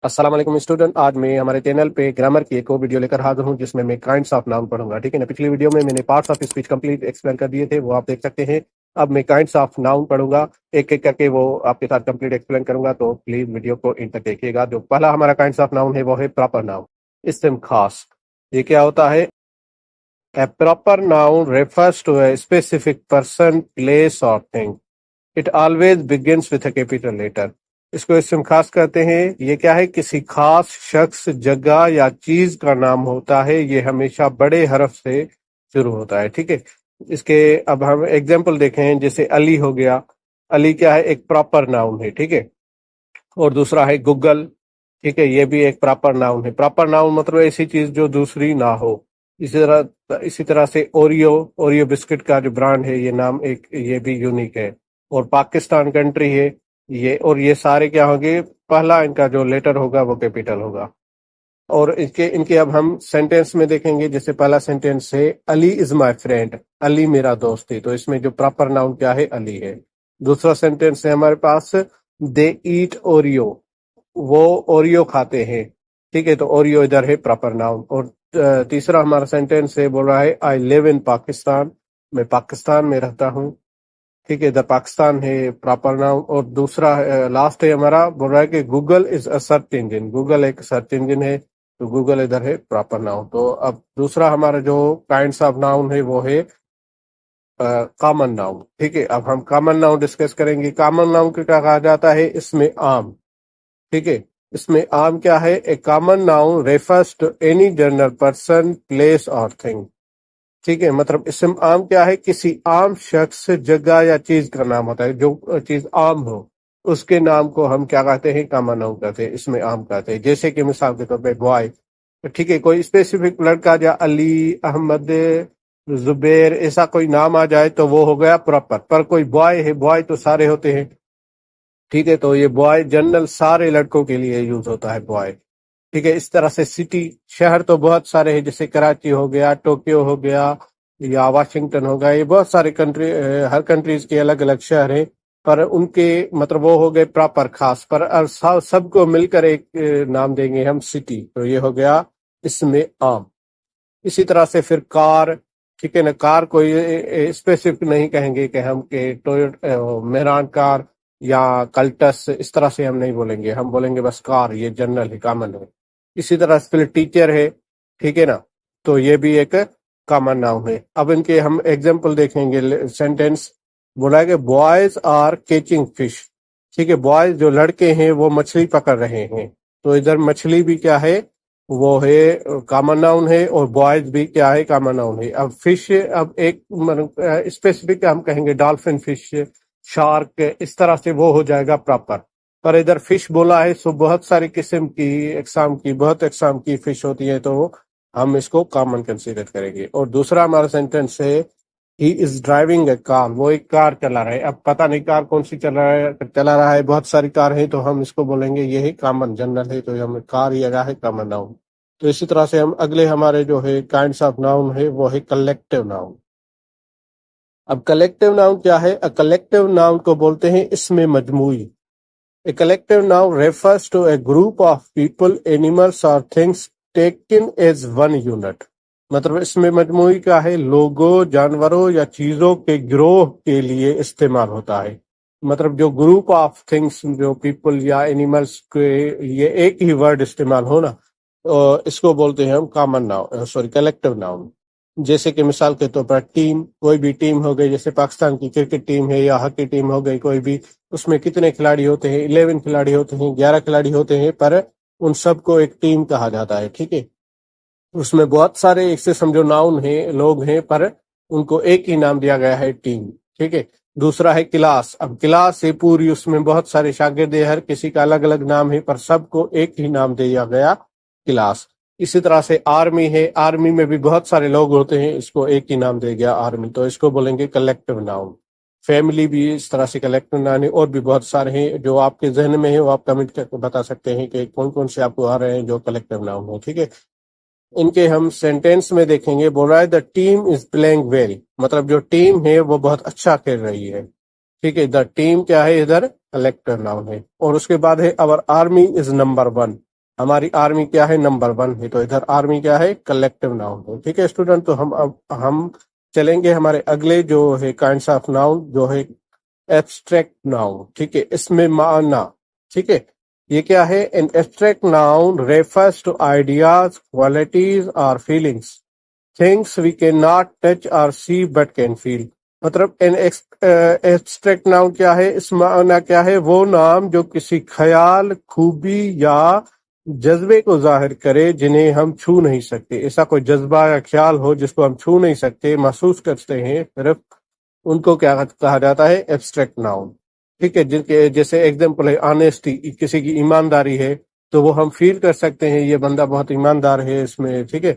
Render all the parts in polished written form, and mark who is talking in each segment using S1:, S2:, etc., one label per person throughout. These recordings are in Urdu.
S1: السلام علیکم اسٹوڈنٹ، آج میں ہمارے چینل پہ گرامر کی ایک اور ویڈیو لے کر حاضر ہوں جس میں کائنڈس آف ناؤن پڑھوں گا. ٹھیک ہے نا. پچھلی ویڈیو میں نے parts of speech complete explain کر دیے تھے، وہ آپ دیکھ سکتے ہیں. اب میں کائنڈس آف ناؤن پڑھوں گا، ایک ایک کر کے وہ آپ کے ساتھ کمپلیٹ ایکسپلین کروں گا، تو پلیز ویڈیو کو انڈ تک دیکھیے گا. جو پہلا ہمارا کائنڈس آف ناؤن ہے وہ ہے پراپر ناؤن، اسم خاص. یہ کیا ہوتا ہے؟ A proper noun refers to a specific person, place or thing. It always begins with a capital letter. اس کو اسم خاص کہتے ہیں. یہ کیا ہے؟ کسی خاص شخص، جگہ یا چیز کا نام ہوتا ہے. یہ ہمیشہ بڑے حرف سے شروع ہوتا ہے. ٹھیک ہے. اس کے اب ہم ایگزامپل دیکھیں، جیسے علی ہو گیا. علی کیا ہے؟ ایک پراپر ناؤن ہے. ٹھیک ہے. اور دوسرا ہے گوگل. ٹھیک ہے. یہ بھی ایک پراپر ناؤن ہے. پراپر ناؤن مطلب ایسی چیز جو دوسری نہ ہو. اسی طرح سے اوریو بسکٹ کا جو برانڈ ہے، یہ نام ایک یہ بھی یونیک ہے. اور پاکستان کنٹری ہے یہ. اور یہ سارے کیا ہوں گے؟ پہلا ان کا جو لیٹر ہوگا وہ کیپیٹل ہوگا. اور ان کے اب ہم سینٹینس میں دیکھیں گے. جیسے پہلا سینٹینس ہے علی از مائی فرینڈ، علی میرا دوست ہے. تو اس میں جو پراپر ناؤن کیا ہے؟ علی ہے. دوسرا سینٹینس ہے ہمارے پاس دے ایٹ اوریو، وہ اوریو کھاتے ہیں. ٹھیک ہے. تو اوریو ادھر ہے پراپر ناؤن. اور تیسرا ہمارا سینٹینس ہے، بول رہا ہے آئی لیو ان پاکستان، میں پاکستان میں رہتا ہوں. ٹھیک ہے. دا پاکستان ہے پراپر ناؤن. اور دوسرا لاسٹ ہے ہمارا، بول رہا ہے کہ Google is a search engine, Google ایک سرچ انجن ہے. تو گوگل ادھر ہے پراپر ناؤن. تو اب دوسرا ہمارا جو کائنڈس آف ناؤن ہے وہ ہے کامن ناؤن. ٹھیک ہے. اب ہم کامن ناؤن ڈسکس کریں گے. کامن ناؤن کو کیا کہا جاتا ہے؟ اس میں عام. ٹھیک ہے. اس میں عام کیا ہے؟ A common noun refers to any general person, place اور تھنگ. ٹھیک ہے. مطلب اسم عام کیا ہے؟ کسی عام شخص، جگہ یا چیز کا نام ہوتا ہے. جو چیز عام ہو اس کے نام کو ہم کیا کہتے ہیں؟ کامن ناؤن کہتے ہیں، اسم عام کہتے ہیں. جیسے کہ مثال کے طور پہ بوائے. ٹھیک ہے. کوئی اسپیسیفک لڑکا یا علی، احمد، زبیر ایسا کوئی نام آ جائے تو وہ ہو گیا پراپر. پر کوئی بوائے ہے، بوائے تو سارے ہوتے ہیں. ٹھیک ہے. تو یہ بوائے جنرل سارے لڑکوں کے لیے یوز ہوتا ہے بوائے. ٹھیک ہے. اس طرح سے سٹی، شہر تو بہت سارے ہیں، جیسے کراچی ہو گیا، ٹوکیو ہو گیا یا واشنگٹن ہو گیا. یہ بہت سارے کنٹری، ہر کنٹریز کے الگ الگ شہر ہیں، پر ان کے مطلب وہ ہو گئے پراپر خاص. پر سب کو مل کر ایک نام دیں گے ہم سٹی. تو یہ ہو گیا اسم عام. اسی طرح سے پھر کار. ٹھیک ہے نا. کار کوئی اسپیسیفک نہیں کہیں گے کہ ہم مہران کار یا کلٹس، اس طرح سے ہم نہیں بولیں گے. ہم بولیں گے بس کار. یہ جنرل ہے، کامن ہے. اسی طرح سے پھر ٹیچر ہے. ٹھیک ہے نا. تو یہ بھی ایک کامن ناؤن ہے. اب ان کے ہم ایگزامپل دیکھیں گے. سینٹینس بولا ہے کہ بوائز آر کیچنگ فش. ٹھیک ہے. بوائز جو لڑکے ہیں وہ مچھلی پکڑ رہے ہیں. تو ادھر مچھلی بھی کیا ہے؟ وہ ہے کامن ناؤن ہے. اور بوائز بھی کیا ہے؟ کامن ناؤن ہے. اب فش، اب ایک اسپیسیفک ہم کہیں گے ڈالفن فش، شارک، اس طرح سے وہ ہو جائے گا پراپر. پر ادھر فش بولا ہے، سو بہت ساری قسم کی، بہت اقسام کی فش ہوتی ہے، تو ہم اس کو کامن کنسیڈر کریں گے. اور دوسرا ہمارا سینٹینس ہے ہی از ڈرائیونگ اے کار، وہ ایک کار چلا رہا ہے. اب پتہ نہیں کار کون سی چلا رہا ہے، بہت ساری کار ہیں، تو ہم اس کو بولیں گے یہ ہے کامن، جنرل ہے. تو ہم کار ہی لگا ہے کامن ناؤن. تو اسی طرح سے ہم اگلے ہمارے جو ہے کائنڈس آف ناؤن ہے وہ ہے کلیکٹیو ناؤن. اب کلیکٹیو ناؤن کیا ہے؟ کلیکٹیو ناؤن کو بولتے ہیں اسم مجموعی. A collective noun refers to a group of people, animals or things taken as one unit. مطلب اس میں مجموعی کا ہے لوگوں، جانوروں یا چیزوں کے گروہ کے لیے استعمال ہوتا ہے. مطلب جو گروپ آف تھنگس، جو پیپل یا اینیملس کے لیے ایک ہی ورڈ استعمال ہونا، اس کو بولتے ہیں ہم کامن ناؤن، کلیکٹیو ناؤن. جیسے کہ مثال کے طور پر ٹیم، کوئی بھی ٹیم ہو گئی، جیسے پاکستان کی کرکٹ ٹیم ہے یا ہاکی ٹیم ہو گئی کوئی بھی. اس میں کتنے کھلاڑی ہوتے ہیں؟ 11 کھلاڑی ہوتے ہیں، 11 کھلاڑی ہوتے ہیں، پر ان سب کو ایک ٹیم کہا جاتا ہے. ٹھیک ہے. اس میں بہت سارے ایک سے سمجھو ناؤن ہیں، لوگ ہیں، پر ان کو ایک ہی نام دیا گیا ہے، ٹیم. ٹھیک ہے. دوسرا ہے کلاس. اب کلاس ہے پوری، اس میں بہت سارے شاگرد ہیں، ہر کسی کا الگ الگ نام ہے، پر سب کو ایک ہی نام دیا گیا، کلاس. اسی طرح سے آرمی ہے، آرمی میں بھی بہت سارے لوگ ہوتے ہیں، اس کو ایک ہی نام دے گیا آرمی. تو اس کو بولیں گے کلیکٹیو ناؤن. فیملی بھی اس طرح سے کلیکٹیو ناؤن ہے. اور بھی بہت سارے ہیں جو آپ کے ذہن میں ہیں، وہ آپ کمنٹ کر کے بتا سکتے ہیں کہ کون کون سے آپ کو آ رہے ہیں جو کلیکٹیو ناؤن ہے. ٹھیک ہے. ان کے ہم سینٹینس میں دیکھیں گے. بول رہا ہے the team is playing well, مطلب جو ٹیم ہے وہ بہت اچھا کھیل رہی ہے. ٹھیک ہے. دا ٹیم کیا ہے؟ ادھر کلیکٹیو ناؤن ہے. اور اس کے بعد ہے اور آرمی از نمبر 1. ہماری آرمی کیا ہے؟ نمبر 1 ہے، تو ادھر آرمی کیا ہے؟ کلیکٹیو ناؤن ہے، ٹھیک ہے اسٹوڈنٹ۔ تو ہم چلیں گے ہمارے اگلے جو ہے کائنڈس آف ناؤن، جو ہے ایبسٹریکٹ ناؤن، ٹھیک ہے، اس میں معنی، ٹھیک ہے۔ یہ کیا ہے؟ an abstract noun refers to ideas, qualities or feelings, things we cannot touch or see but can feel۔ مطلب an abstract noun کیا ہے؟ اس معنی کیا ہے؟ وہ نام جو کسی خیال، خوبی یا جذبے کو ظاہر کرے جنہیں ہم چھو نہیں سکتے۔ ایسا کوئی جذبہ یا خیال ہو جس کو ہم چھو نہیں سکتے، محسوس کرتے ہیں صرف، ان کو کیا کہا جاتا ہے؟ ایبسٹریکٹ ناؤن، ٹھیک ہے۔ جن کے جیسے ایگزامپل ہے آنےسٹی، کسی کی ایمانداری ہے تو وہ ہم فیل کر سکتے ہیں یہ بندہ بہت ایماندار ہے اس میں، ٹھیک ہے۔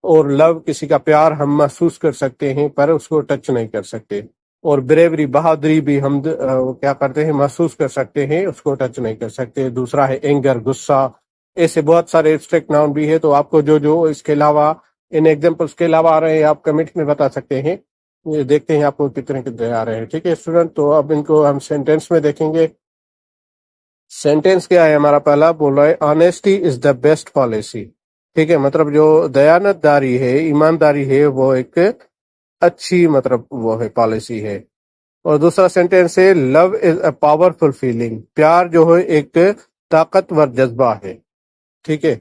S1: اور لو، کسی کا پیار ہم محسوس کر سکتے ہیں پر اس کو ٹچ نہیں کر سکتے۔ اور بریوری، بہادری بھی ہم کیا کرتے ہیں؟ محسوس کر سکتے ہیں، اس کو ٹچ نہیں کر سکتے۔ دوسرا ہے اینگر، غصہ۔ ایسے بہت سارے ایبسٹریکٹ ناؤن بھی ہے، تو آپ کو جو اس کے علاوہ ان ایگزامپلس کے علاوہ آ رہے ہیں آپ کمنٹ میں بتا سکتے ہیں۔ یہ دیکھتے ہیں آپ کو کتنے آ رہے ہیں، ٹھیک ہے اسٹوڈنٹ۔ تو اب ان کو ہم سینٹینس میں دیکھیں گے۔ سینٹینس کیا ہے ہمارا؟ پہلا بول رہا ہے honesty is the best policy, ٹھیک ہے۔ مطلب جو دیانت داری ہے، ایمانداری ہے، وہ ایک اچھی مطلب وہ ہے پالیسی ہے۔ اور دوسرا سینٹینس ہے لو از اے پاورفل فیلنگ، پیار جو ہے ایک طاقتور جذبہ ہے، ٹھیک ہے۔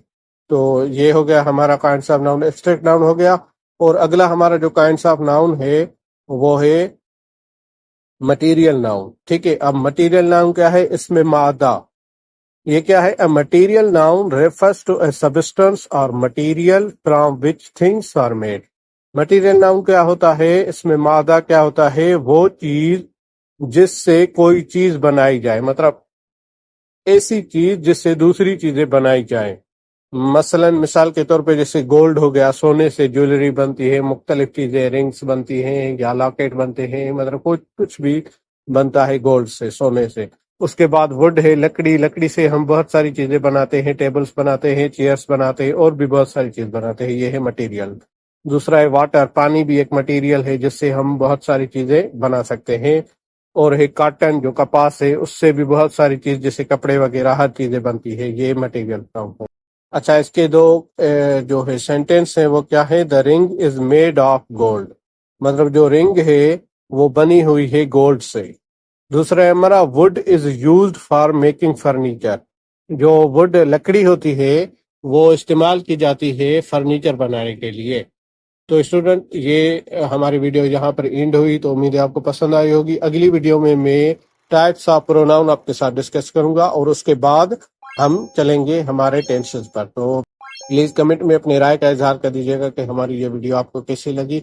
S1: تو یہ ہو گیا ہمارا kinds of noun, abstract noun ہو گیا۔ اور اگلا ہمارا جو کائنڈس آف ناؤن ہے وہ ہے مٹیریل ناؤن، ٹھیک ہے۔ اب مٹیریل ناؤن کیا ہے؟ اس میں مادہ، یہ کیا ہے؟ A material noun refers to a substance اور material from which things are made. Material noun کیا ہوتا ہے؟ اس میں مادہ کیا ہوتا ہے؟ وہ چیز جس سے کوئی چیز بنائی جائے، مطلب ایسی چیز جس سے دوسری چیزیں بنائی جائیں۔ مثلا مثال کے طور پہ جیسے گولڈ ہو گیا، سونے سے جویلری بنتی ہے، مختلف چیزیں، رنگس بنتی ہیں یا لاکٹ بنتے ہیں، مطلب کچھ بھی بنتا ہے گولڈ سے، سونے سے۔ اس کے بعد وڈ ہے، لکڑی سے ہم بہت ساری چیزیں بناتے ہیں، ٹیبلز بناتے ہیں، چیئرز بناتے ہیں، اور بھی بہت ساری چیز بناتے ہیں، یہ ہے مٹیریل۔ دوسرا ہے واٹر، پانی بھی ایک مٹیریل ہے جس سے ہم بہت ساری چیزیں بنا سکتے ہیں۔ اور ہے کاٹن، جو کپاس ہے، اس سے بھی بہت ساری چیز جیسے کپڑے وغیرہ ہر چیزیں بنتی ہے، یہ مٹیریل ناؤن ہے۔ اچھا، اس کے دو جو ہے سینٹینس ہیں وہ کیا ہے؟ دا رنگ از میڈ آف گولڈ، مطلب جو رنگ ہے وہ بنی ہوئی ہے گولڈ سے۔ دوسرا ہے ہمارا would is used for making furniture, جو وڈ لکڑی ہوتی ہے وہ استعمال کی جاتی ہے فرنیچر بنانے کے لیے۔ تو اسٹوڈنٹ یہ ہماری ویڈیو یہاں پر اینڈ ہوئی، تو امید ہے آپ کو پسند آئی ہوگی۔ اگلی ویڈیو میں ٹائپس آف پروناؤن آپ کے ساتھ ڈسکس کروں گا، اور اس کے بعد ہم چلیں گے ہمارے ٹینسز پر۔ تو پلیز کمنٹ میں اپنی رائے کا اظہار کر دیجیے گا کہ ہماری یہ ویڈیو آپ کو کیسی لگی۔